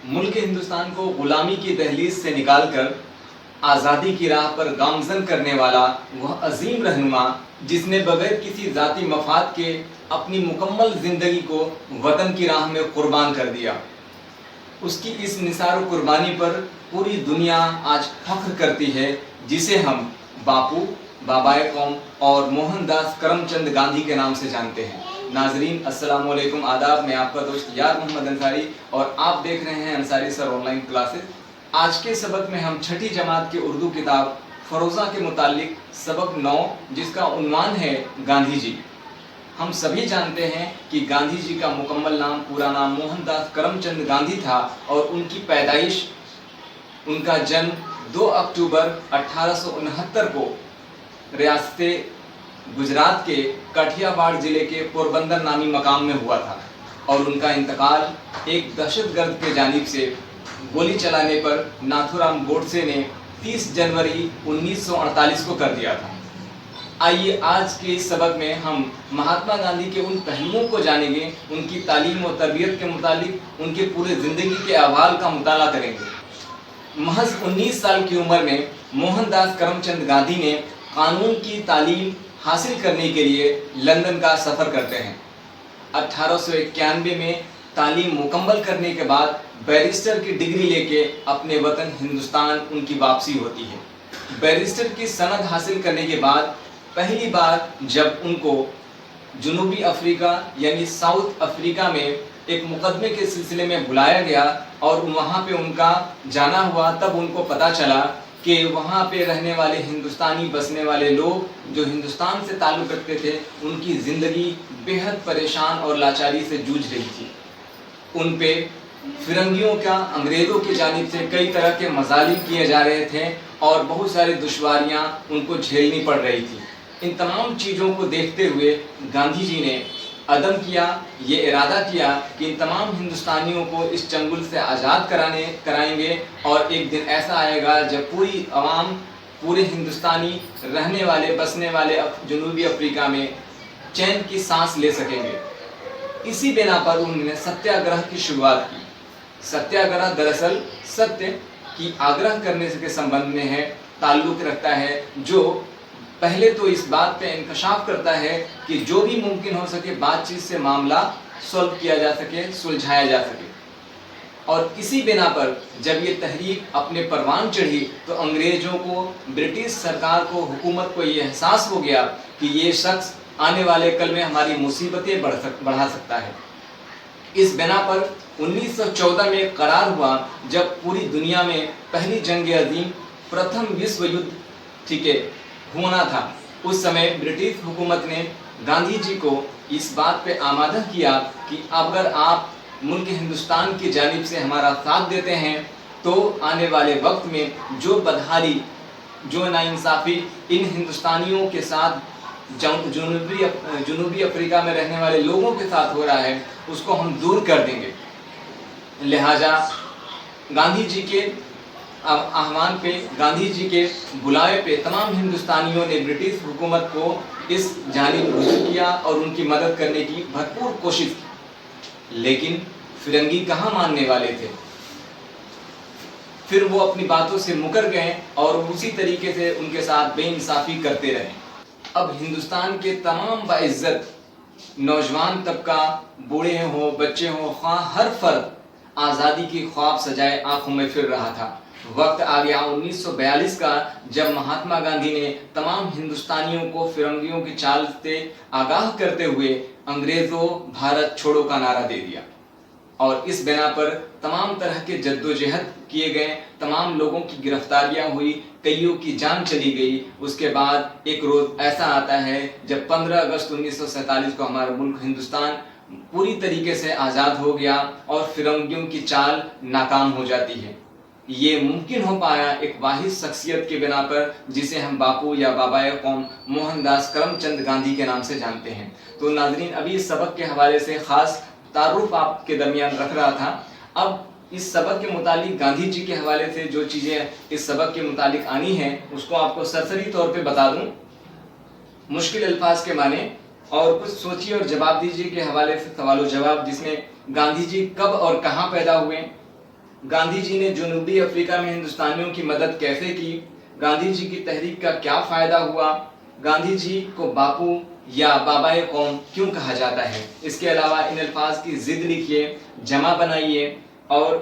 ملک ہندوستان کو غلامی کی دہلیز سے نکال کر آزادی کی راہ پر گامزن کرنے والا وہ عظیم رہنما جس نے بغیر کسی ذاتی مفاد کے اپنی مکمل زندگی کو وطن کی راہ میں قربان کر دیا، اس کی اس نثار و قربانی پر پوری دنیا آج فخر کرتی ہے، جسے ہم باپو، بابائے قوم اور موہن داس کرم چند گاندھی کے نام سے جانتے ہیں۔ ناظرین السلام علیکم، آداب۔ میں آپ کا دوست یار محمد انصاری اور آپ دیکھ رہے ہیں انصاری سر آن لائن کلاسز۔ آج کے سبق میں ہم چھٹی جماعت کی اردو کتاب فروزہ کے متعلق سبق 9 جس کا عنوان ہے گاندھی جی۔ ہم سبھی جانتے ہیں کہ گاندھی جی کا مکمل نام، پورا نام موہن داس کرم چند گاندھی تھا اور ان کی پیدائش، ان کا جنم 2 اکتوبر 1869 کو ریاست گجرات کے کاٹھیا واڑ ضلع کے پوربندر نامی مقام میں ہوا تھا، اور ان کا انتقال ایک دہشت گرد کے جانب سے گولی چلانے پر ناتھو رام گوڈسے نے 30 جنوری 1948 کو کر دیا تھا۔ آئیے آج کے اس سبق میں ہم مہاتما گاندھی کے ان پہلوؤں کو جانیں گے، ان کی تعلیم و تربیت کے متعلق ان کے پورے زندگی کے احوال کا مطالعہ کریں گے۔ محض 19 سال کی عمر میں موہن داس کرم چند گاندھی نے قانون کی تعلیم حاصل کرنے کے لیے لندن کا سفر کرتے ہیں۔ 1891 میں تعلیم مکمل کرنے کے بعد بیرسٹر کی ڈگری لے کے اپنے وطن ہندوستان ان کی واپسی ہوتی ہے۔ بیرسٹر کی سند حاصل کرنے کے بعد پہلی بار جب ان کو جنوبی افریقہ یعنی ساؤتھ افریقہ میں ایک مقدمے کے سلسلے میں بلایا گیا اور وہاں پہ ان کا جانا ہوا، تب ان کو پتہ چلا کہ وہاں پہ رہنے والے ہندوستانی بسنے والے لوگ جو ہندوستان سے تعلق رکھتے تھے، ان کی زندگی بےحد پریشان اور لاچاری سے جوجھ رہی تھی۔ ان پہ فرنگیوں کا، انگریزوں کی جانب سے کئی طرح کے مظالم کیے جا رہے تھے اور بہت ساری دشواریاں ان کو جھیلنی پڑ رہی تھی۔ ان تمام چیزوں کو دیکھتے ہوئے گاندھی جی نے عزم کیا، یہ ارادہ کیا کہ ان تمام ہندوستانیوں کو اس چنگل سے آزاد کرائیں گے، اور ایک دن ایسا آئے گا جب پوری عوام، پورے ہندوستانی رہنے والے، بسنے والے جنوبی افریقہ میں چین کی سانس لے سکیں گے۔ اسی بنا پر انہوں نے ستیہ گرہ کی شروعات کی۔ ستیہ گرہ دراصل ستیہ کی آگرہ کرنے کے سمبندھ میں ہے، تعلق رکھتا ہے، جو پہلے تو اس بات پہ انکشاف کرتا ہے کہ جو بھی ممکن ہو سکے بات چیت سے معاملہ سولو کیا جا سکے، سلجھایا جا سکے۔ اور اسی بنا پر جب یہ تحریک اپنے پروان چڑھی تو انگریزوں کو، برٹش سرکار کو، حکومت کو یہ احساس ہو گیا کہ یہ شخص آنے والے کل میں ہماری مصیبتیں بڑھا سکتا ہے۔ اس بنا پر 1914 میں قرار ہوا، جب پوری دنیا میں پہلی جنگ عظیم، پرتھم وشو یدھ ٹھیک ہے ہونا تھا، اس سمے برٹش حکومت نے گاندھی جی کو اس بات پہ آمادہ کیا کہ اگر آپ ملک ہندوستان کی جانب سے ہمارا ساتھ دیتے ہیں تو آنے والے وقت میں جو بدحالی، جو ناانصافی ان ہندوستانیوں کے ساتھ جنوبی افریقہ میں رہنے والے لوگوں کے ساتھ ہو رہا ہے، اس کو ہم دور کر دیں گے۔ لہٰذا گاندھی جی کے آہوان پہ، گاندھی جی کے بلائے پہ تمام ہندوستانیوں نے برٹش حکومت کو اس جانب رجوع کیا اور ان کی مدد کرنے کی بھرپور کوشش کی، لیکن فرنگی کہاں ماننے والے تھے۔ پھر وہ اپنی باتوں سے مکر گئے اور اسی طریقے سے ان کے ساتھ بے انصافی کرتے رہے۔ اب ہندوستان کے تمام باعزت نوجوان طبقہ، بوڑھے ہوں، بچے ہوں، خواہ ہر فرد آزادی کی خواب سجائے آنکھوں میں پھر رہا تھا۔ وقت آ گیا 1942 کا، جب مہاتما گاندھی نے تمام ہندوستانیوں کو فرنگیوں کی چال سے آگاہ کرتے ہوئے انگریزوں بھارت چھوڑو کا نعرہ دے دیا، اور اس بنا پر تمام طرح کے جدوجہد کیے گئے، تمام لوگوں کی گرفتاریاں ہوئی، کئیوں کی جان چلی گئی۔ اس کے بعد ایک روز ایسا آتا ہے جب 15 اگست 1947 کو ہمارا ملک ہندوستان پوری طریقے سے آزاد ہو گیا اور فرنگیوں کی چال ناکام ہو جاتی ہے۔ یہ ممکن ہو پایا ایک واحد شخصیت کے بنا پر، جسے ہم باپو یا بابائے قوم موہن داس کرم چند گاندھی کے نام سے جانتے ہیں۔ تو ناظرین، ابھی اس سبق کے حوالے سے خاص تعارف آپ کے درمیان رکھ رہا تھا۔ اب اس سبق کے متعلق گاندھی جی کے حوالے سے جو چیزیں اس سبق کے متعلق آنی ہیں، اس کو آپ کو سرسری طور پہ بتا دوں، مشکل الفاظ کے معنی، اور کچھ سوچیے اور جواب دیجیے کے حوالے سے سوال و جواب، جس میں گاندھی جی کب اور کہاں پیدا ہوئے، گاندھی جی نے جنوبی افریقہ میں ہندوستانیوں کی مدد کیسے کی؟ گاندھی جی کی تحریک کا کیا فائدہ ہوا؟ گاندھی جی کو باپو یا بابائے قوم کیوں کہا جاتا ہے؟ اس کے علاوہ ان الفاظ کی ضد لکھیے، جمع بنائیے اور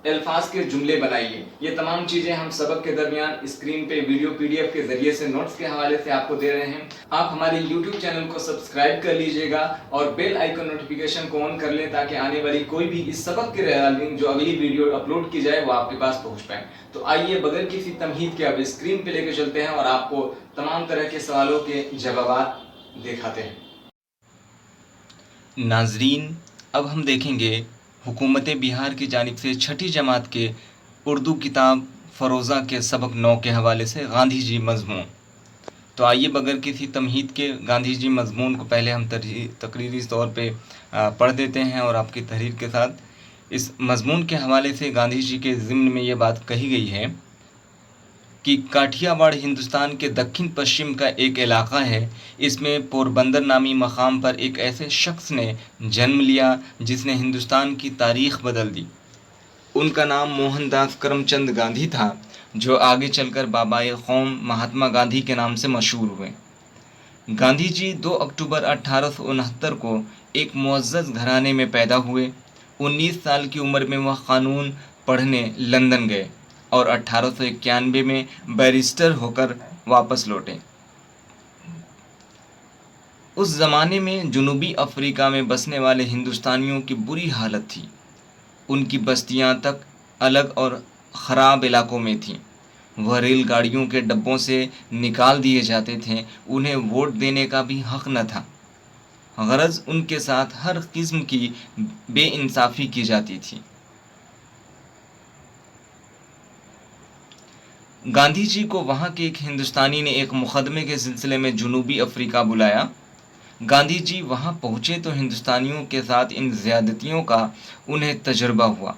الفاظ کے جملے بنائیے۔ یہ تمام چیزیں ہم سبق کے درمیان اسکرین پہ ویڈیو PDF کے ذریعے سے نوٹس کے حوالے سے آپ کو دے رہے ہیں۔ آپ ہمارے YouTube چینل کو سبسکرائب کر لیجئے گا اور بیل آئیکن نوٹیفیکیشن کو آن کر لیں تاکہ آنے والی کوئی بھی اس سبق کے ریگارڈنگ جو اگلی ویڈیو اپلوڈ کی جائے وہ آپ کے پاس پہنچ پائے۔ تو آئیے بغیر کسی تمہید کے اب اسکرین پہ لے کے چلتے ہیں اور آپ کو تمام طرح کے سوالوں کے جوابات دکھاتے ہیں۔ ناظرین، اب ہم دیکھیں گے حکومت بہار کی جانب سے چھٹی جماعت کے اردو کتاب فروزہ کے سبق 9 کے حوالے سے گاندھی جی مضمون۔ تو آئیے بغیر کسی تمہید کے گاندھی جی مضمون کو پہلے ہم تقریری طور پہ پڑھ دیتے ہیں اور آپ کی تحریر کے ساتھ۔ اس مضمون کے حوالے سے گاندھی جی کے ضمن میں یہ بات کہی گئی ہے کہ کاٹھیا واڑ ہندوستان کے دکن پشچم کا ایک علاقہ ہے۔ اس میں پوربندر نامی مقام پر ایک ایسے شخص نے جنم لیا جس نے ہندوستان کی تاریخ بدل دی۔ ان کا نام موہن داس کرم چند گاندھی تھا، جو آگے چل کر بابائے قوم مہاتما گاندھی کے نام سے مشہور ہوئے۔ گاندھی جی 2 اکتوبر 1869 کو ایک معزز گھرانے میں پیدا ہوئے۔ 19 سال کی عمر میں وہ قانون پڑھنے لندن گئے اور 1891 میں بیرسٹر ہو کر واپس لوٹے۔ اس زمانے میں جنوبی افریقہ میں بسنے والے ہندوستانیوں کی بری حالت تھی۔ ان کی بستیاں تک الگ اور خراب علاقوں میں تھیں۔ وہ ریل گاڑیوں کے ڈبوں سے نکال دیے جاتے تھے۔ انہیں ووٹ دینے کا بھی حق نہ تھا۔ غرض ان کے ساتھ ہر قسم کی بے انصافی کی جاتی تھی۔ گاندھی جی کو وہاں کے ایک ہندوستانی نے ایک مقدمے کے سلسلے میں جنوبی افریقہ بلایا۔ گاندھی جی وہاں پہنچے تو ہندوستانیوں کے ساتھ ان زیادتیوں کا انہیں تجربہ ہوا۔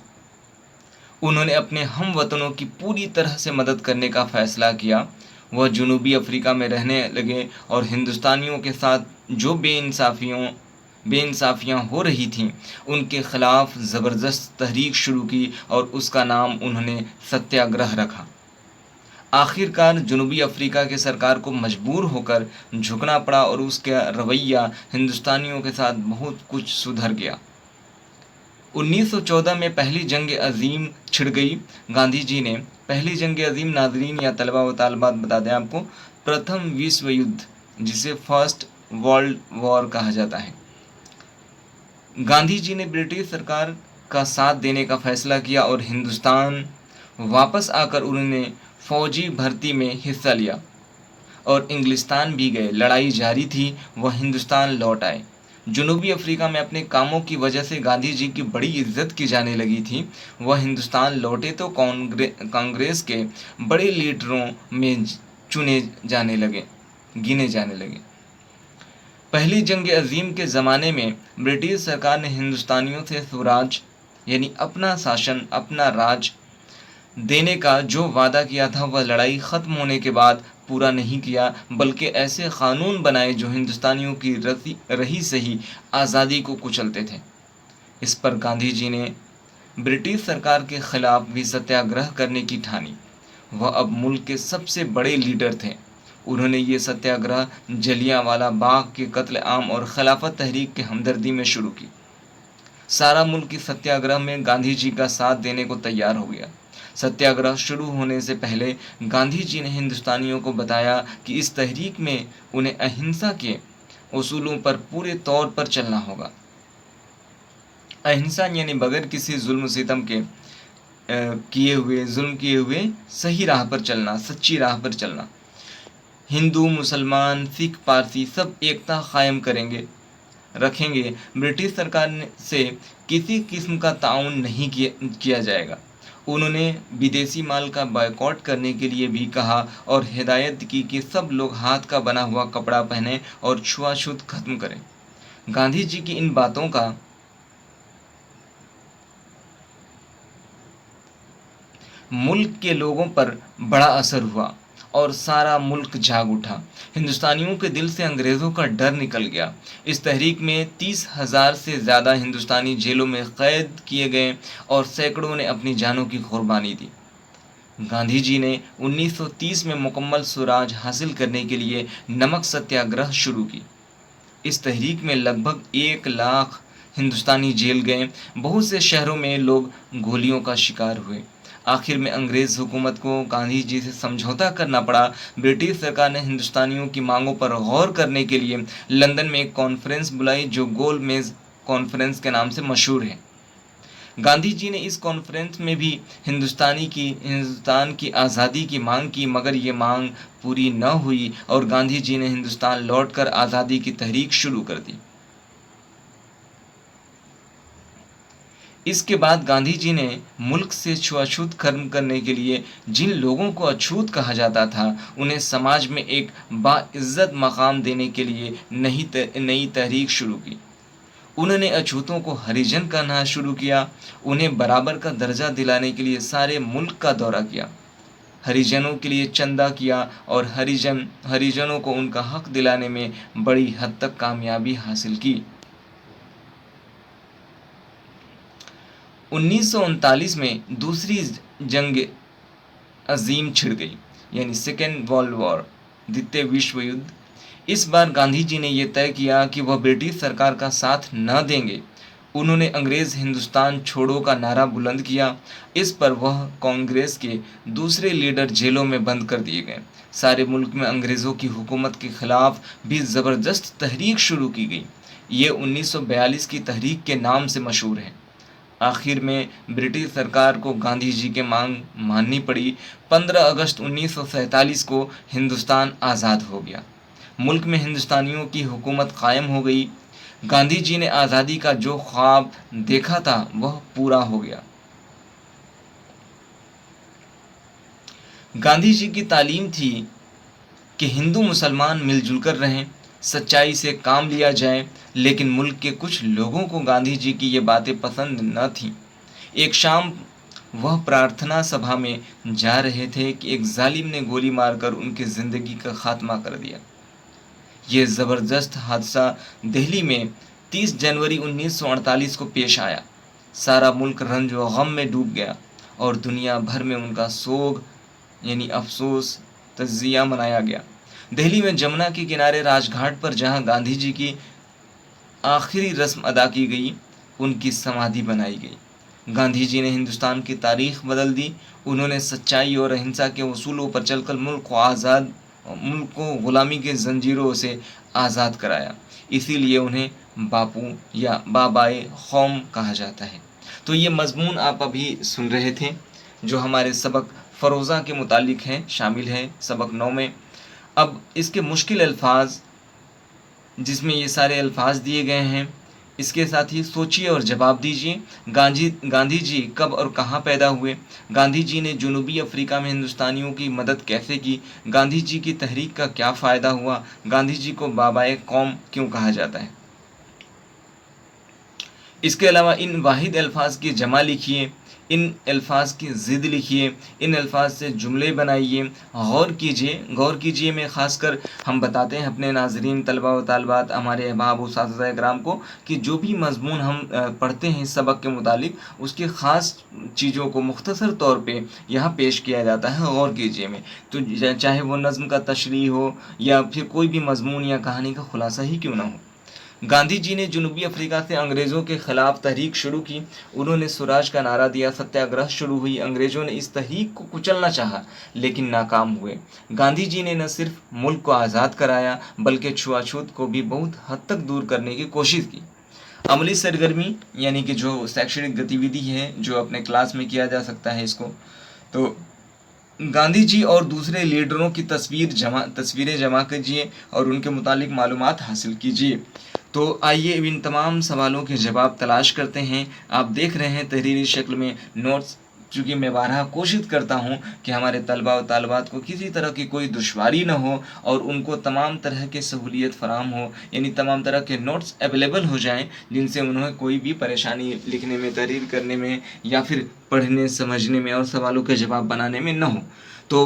انہوں نے اپنے ہم وطنوں کی پوری طرح سے مدد کرنے کا فیصلہ کیا۔ وہ جنوبی افریقہ میں رہنے لگے اور ہندوستانیوں کے ساتھ جو بے انصافیاں ہو رہی تھیں ان کے خلاف زبردست تحریک شروع کی اور اس کا نام انہوں نے ستیہ گرہ رکھا۔ آخر کار جنوبی افریقہ کے سرکار کو مجبور ہو کر جھکنا پڑا اور اس کا رویہ ہندوستانیوں کے ساتھ بہت کچھ سدھر گیا۔ 1914 میں پہلی جنگ عظیم چھڑ گئی۔ گاندھی جی نے پہلی جنگ عظیم، ناظرین یا طلبہ و طالبات بتا دیں آپ کو، پرتھم وشو یدھ جسے فرسٹ ورلڈ وار کہا جاتا ہے۔ گاندھی جی نے برٹش سرکار کا ساتھ دینے کا فیصلہ کیا اور ہندوستان واپس آ کر انہوں نے فوجی بھرتی میں حصہ لیا اور انگلستان بھی گئے۔ لڑائی جاری تھی، وہ ہندوستان لوٹ آئے۔ جنوبی افریقہ میں اپنے کاموں کی وجہ سے گاندھی جی کی بڑی عزت کی جانے لگی تھی۔ وہ ہندوستان لوٹے تو کانگریس کے بڑے لیڈروں میں گنے جانے لگے۔ پہلی جنگ عظیم کے زمانے میں برٹش سرکار نے ہندوستانیوں سے سوراج یعنی اپنا شاشن، اپنا راج دینے کا جو وعدہ کیا تھا وہ لڑائی ختم ہونے کے بعد پورا نہیں کیا، بلکہ ایسے قانون بنائے جو ہندوستانیوں کی رہی سہی آزادی کو کچلتے تھے۔ اس پر گاندھی جی نے برٹش سرکار کے خلاف بھی ستیہ گرہ کرنے کی ٹھانی۔ وہ اب ملک کے سب سے بڑے لیڈر تھے۔ انہوں نے یہ ستیہ گرہ جلیاں والا باغ کے قتل عام اور خلافت تحریک کے ہمدردی میں شروع کی۔ سارا ملک اس ستیہ گرہ میں گاندھی جی کا ساتھ دینے کو تیار ہو گیا۔ ستیہ گرہ شروع ہونے سے پہلے گاندھی جی نے ہندوستانیوں کو بتایا کہ اس تحریک میں انہیں اہنسا کے اصولوں پر پورے طور پر چلنا ہوگا۔ اہنسا یعنی بغیر کسی ظلم و ستم کے ظلم کیے ہوئے صحیح راہ پر چلنا، سچی راہ پر چلنا۔ ہندو، مسلمان، سکھ، پارسی سب ایکتا قائم رکھیں گے۔ برٹش سرکار سے کسی قسم کا تعاون نہیں کیا جائے گا۔ انہوں نے بدیسی مال کا بائیکاٹ کرنے کے لیے بھی کہا اور ہدایت کی کہ سب لوگ ہاتھ کا بنا ہوا کپڑا پہنیں اور چھوا چھوت ختم کریں۔ گاندھی جی کی ان باتوں کا ملک کے لوگوں پر بڑا اثر ہوا اور سارا ملک جاگ اٹھا۔ ہندوستانیوں کے دل سے انگریزوں کا ڈر نکل گیا۔ اس تحریک میں 30,000 سے زیادہ ہندوستانی جیلوں میں قید کیے گئے اور سینکڑوں نے اپنی جانوں کی قربانی دی۔ گاندھی جی نے 1930 میں مکمل سوراج حاصل کرنے کے لیے نمک ستیہ گرہ شروع کی۔ اس تحریک میں لگ بھگ 1 لاکھ ہندوستانی جیل گئے۔ بہت سے شہروں میں لوگ گولیوں کا شکار ہوئے۔ آخر میں انگریز حکومت کو گاندھی جی سے سمجھوتا کرنا پڑا۔ برٹش سرکار نے ہندوستانیوں کی مانگوں پر غور کرنے کے لیے لندن میں ایک کانفرنس بلائی جو گول میز کانفرنس کے نام سے مشہور ہے۔ گاندھی جی نے اس کانفرنس میں بھی ہندوستان کی آزادی کی مانگ کی، مگر یہ مانگ پوری نہ ہوئی اور گاندھی جی نے ہندوستان لوٹ کر آزادی کی تحریک شروع کر دی۔ اس کے بعد گاندھی جی نے ملک سے چھوأچھوت ختم کرنے کے لیے جن لوگوں کو اچھوت کہا جاتا تھا انہیں سماج میں ایک باعزت مقام دینے کے لیے نئی تحریک شروع کی۔ انہوں نے اچھوتوں کو ہریجن کہنا شروع کیا۔ انہیں برابر کا درجہ دلانے کے لیے سارے ملک کا دورہ کیا، ہریجنوں کے لیے چندہ کیا اور ہریجنوں کو ان کا حق دلانے میں بڑی حد تک کامیابی حاصل کی۔ 1939 میں دوسری جنگ عظیم چھڑ گئی، یعنی سیکنڈ ورلڈ وار، دوسرا وشو یدھ۔ اس بار گاندھی جی نے یہ طے کیا کہ وہ برٹش سرکار کا ساتھ نہ دیں گے۔ انہوں نے انگریز ہندوستان چھوڑو کا نعرہ بلند کیا۔ اس پر وہ کانگریس کے دوسرے لیڈر جیلوں میں بند کر دیے گئے۔ سارے ملک میں انگریزوں کی حکومت کے خلاف بھی زبردست تحریک شروع کی گئی۔ یہ 1942 کی تحریک کے نام سے مشہور ہے۔ آخر میں برٹش سرکار کو گاندھی جی کے مانگ ماننی پڑی۔ 15 اگست 1947 کو ہندوستان آزاد ہو گیا۔ ملک میں ہندوستانیوں کی حکومت قائم ہو گئی۔ گاندھی جی نے آزادی کا جو خواب دیکھا تھا وہ پورا ہو گیا۔ گاندھی جی کی تعلیم تھی کہ ہندو مسلمان مل جل کر رہیں، سچائی سے کام لیا جائے، لیکن ملک کے کچھ لوگوں کو گاندھی جی کی یہ باتیں پسند نہ تھیں۔ ایک شام وہ پرارتھنا سبھا میں جا رہے تھے کہ ایک ظالم نے گولی مار کر ان کی زندگی کا خاتمہ کر دیا۔ یہ زبردست حادثہ دہلی میں 30 جنوری 1948 کو پیش آیا۔ سارا ملک رنج و غم میں ڈوب گیا اور دنیا بھر میں ان کا سوگ یعنی افسوس تعزیہ منایا گیا۔ دہلی میں جمنا کے کنارے راج گھاٹ پر جہاں گاندھی جی کی آخری رسم ادا کی گئی، ان کی سمادھی بنائی گئی۔ گاندھی جی نے ہندوستان کی تاریخ بدل دی۔ انہوں نے سچائی اور اہنسا کے اصولوں پر چل کر ملک کو غلامی کے زنجیروں سے آزاد کرایا۔ اسی لیے انہیں باپو یا بابائے قوم کہا جاتا ہے۔ تو یہ مضمون آپ ابھی سن رہے تھے جو ہمارے سبق فروزہ کے متعلق ہے، شامل ہے سبق 9 میں۔ اب اس کے مشکل الفاظ جس میں یہ سارے الفاظ دیے گئے ہیں، اس کے ساتھ ہی سوچیے اور جواب دیجیے۔ گاندھی جی کب اور کہاں پیدا ہوئے؟ گاندھی جی نے جنوبی افریقہ میں ہندوستانیوں کی مدد کیسے کی؟ گاندھی جی کی تحریک کا کیا فائدہ ہوا؟ گاندھی جی کو بابائے قوم کیوں کہا جاتا ہے؟ اس کے علاوہ ان واحد الفاظ کی جمع لکھیے، ان الفاظ کی ضد لکھیے، ان الفاظ سے جملے بنائیے، غور کیجیے میں خاص کر ہم بتاتے ہیں اپنے ناظرین، طلبہ و طالبات، ہمارے احباب و اساتذہ کرام کو کہ جو بھی مضمون ہم پڑھتے ہیں سبق کے متعلق، اس کی خاص چیزوں کو مختصر طور پہ یہاں پیش کیا جاتا ہے، غور کیجیے میں، تو چاہے وہ نظم کا تشریح ہو یا پھر کوئی بھی مضمون یا کہانی کا خلاصہ ہی کیوں نہ ہو۔ گاندھی جی نے جنوبی افریقہ سے انگریزوں کے خلاف تحریک شروع کی۔ انہوں نے سوراج کا نعرہ دیا، ستیہ گرہ شروع ہوئی۔ انگریزوں نے اس تحریک کو کچلنا چاہا لیکن ناکام ہوئے۔ گاندھی جی نے نہ صرف ملک کو آزاد کرایا بلکہ چھوأچھوت کو بھی بہت حد تک دور کرنے کی کوشش کی۔ عملی سرگرمی یعنی کہ جو شیکشنک گتیودھی ہے جو اپنے کلاس میں کیا جا سکتا ہے، اس کو تو گاندھی جی اور دوسرے لیڈروں کی تصویریں جمع کیجیے اور ان کے متعلق معلومات حاصل کیجیے۔ تو آئیے ان تمام سوالوں کے جواب تلاش کرتے ہیں۔ آپ دیکھ رہے ہیں تحریری شکل میں نوٹس، چونکہ میں بارہا کوشش کرتا ہوں کہ ہمارے طلبہ و طالبات کو کسی طرح کی کوئی دشواری نہ ہو اور ان کو تمام طرح کی سہولیت فراہم ہو، یعنی تمام طرح کے نوٹس اویلیبل ہو جائیں جن سے انہیں کوئی بھی پریشانی لکھنے میں، تحریر کرنے میں یا پھر پڑھنے سمجھنے میں اور سوالوں کے جواب بنانے میں نہ ہو۔ تو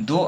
2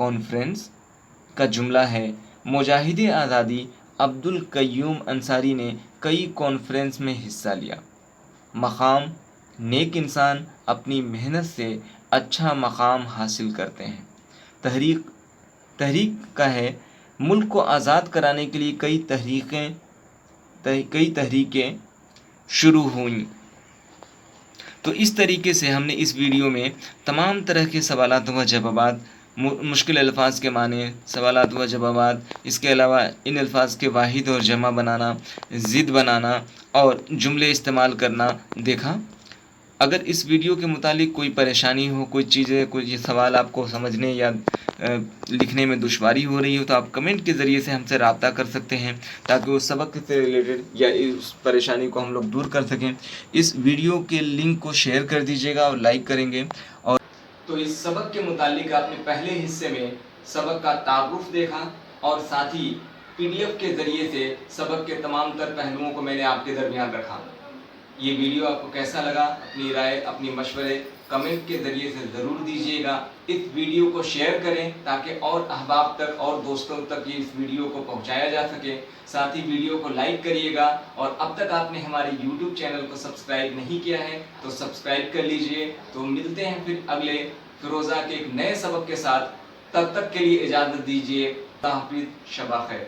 کانفرنس کا جملہ ہے، مجاہد آزادی عبد القیوم انصاری نے کئی کانفرنس میں حصہ لیا۔ مقام، نیک انسان اپنی محنت سے اچھا مقام حاصل کرتے ہیں۔ تحریک کا ہے، ملک کو آزاد کرانے کے لیے کئی تحریکیں شروع ہوئیں۔ تو اس طریقے سے ہم نے اس ویڈیو میں تمام طرح کے سوالات و جوابات، مشکل الفاظ کے معنی، سوالات و جوابات، اس کے علاوہ ان الفاظ کے واحد اور جمع بنانا، ضد بنانا اور جملے استعمال کرنا دیکھا۔ اگر اس ویڈیو کے متعلق کوئی پریشانی ہو، کوئی سوال آپ کو سمجھنے یا لکھنے میں دشواری ہو رہی ہو، تو آپ کمنٹ کے ذریعے سے ہم سے رابطہ کر سکتے ہیں تاکہ اس سبق سے ریلیٹڈ یا اس پریشانی کو ہم لوگ دور کر سکیں۔ اس ویڈیو کے لنک کو شیئر کر دیجیے گا اور لائک کریں گے۔ اور تو اس سبق کے متعلق آپ نے پہلے حصے میں سبق کا تعارف دیکھا اور ساتھ ہی PDF کے ذریعے سے سبق کے تمام تر پہلوؤں کو میں نے آپ کے درمیان رکھا۔ یہ ویڈیو آپ کو کیسا لگا؟ اپنی رائے، اپنی مشورے کمنٹ کے ذریعے سے ضرور دیجیے گا۔ اس ویڈیو کو شیئر کریں تاکہ اور احباب تک اور دوستوں تک یہ اس ویڈیو کو پہنچایا جا سکے۔ ساتھ ہی ویڈیو کو لائک کریے گا، اور اب تک آپ نے ہمارے YouTube چینل کو سبسکرائب نہیں کیا ہے تو سبسکرائب کر لیجئے۔ تو ملتے ہیں پھر اگلے فیروزہ کے ایک نئے سبق کے ساتھ، تب تک کے لیے اجازت دیجیے۔ خدا حافظ، شب خیر۔